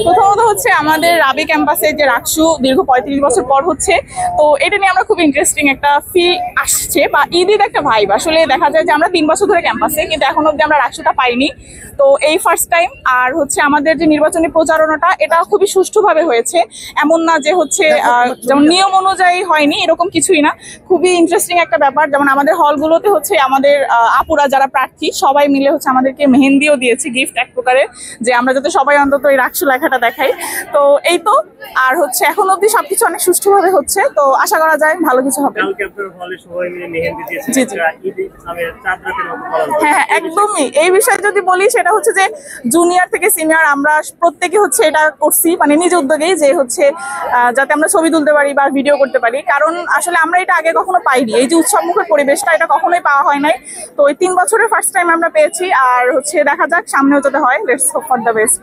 প্রথমত হচ্ছে আমাদের রাবি ক্যাম্পাসে যে রাকসু দীর্ঘ 35 বছর পর হচ্ছে, তো এটা নিয়ে আমরা খুব ইন্টারেস্টিং একটা ফিল আসছে বা ঈদের একটা ভাইব। আসলে দেখা যায় যে আমরা 3 বছর ধরে ক্যাম্পাসে, কিন্তু এখন অব্দি আমরা রাকসুটা পাইনি। তো এই ফার্স্ট টাইম। আর হচ্ছে আমাদের যে নির্বাচনী প্রচারণাটা এটা খুবই সুষ্ঠুভাবে হয়েছে, এমন না যে হচ্ছে যেমন নিয়ম অনুযায়ী হয়নি, এরকম কিছুই না। খুবই ইন্টারেস্টিং একটা ব্যাপার, যেমন আমাদের হলগুলোতে হচ্ছে আমাদের আপুরা যারা প্রার্থী সবাই মিলে হচ্ছে আমাদেরকে মেহেন্দিও দিয়েছে, গিফট এক প্রকারের, যে আমরা যাতে সবাই অন্তত এই রাকসু লেখাটা দেখাই। তো এই তো। আর হচ্ছে এখন অব্দি সবকিছু অনেক সুষ্ঠুভাবে হচ্ছে, তো আশা করা যায় ভালো কিছু হবে। জি জি, হ্যাঁ হ্যাঁ একদমই। এই বিষয়ে যদি বলি সেটা হচ্ছে যে জুনিয়র থেকে সিনিয়র আমরা প্রত্যেকে হচ্ছে এটা করছি, মানে নিজ উদ্যোগেই, যে হচ্ছে যাতে আমরা ছবি তুলতে পারি বা ভিডিও করতে পারি। কারণ আসলে আমরা এটা আগে কখনো পাইনি, এই যে উৎসবমুখর পরিবেশটা এটা কখনোই পাওয়া হয় নাই। তো এই 3 বছরের ফার্স্ট টাইম আমরা পেয়েছি। আর হচ্ছে দেখা যাক সামনেও যাতে হয়, let's hope for the best.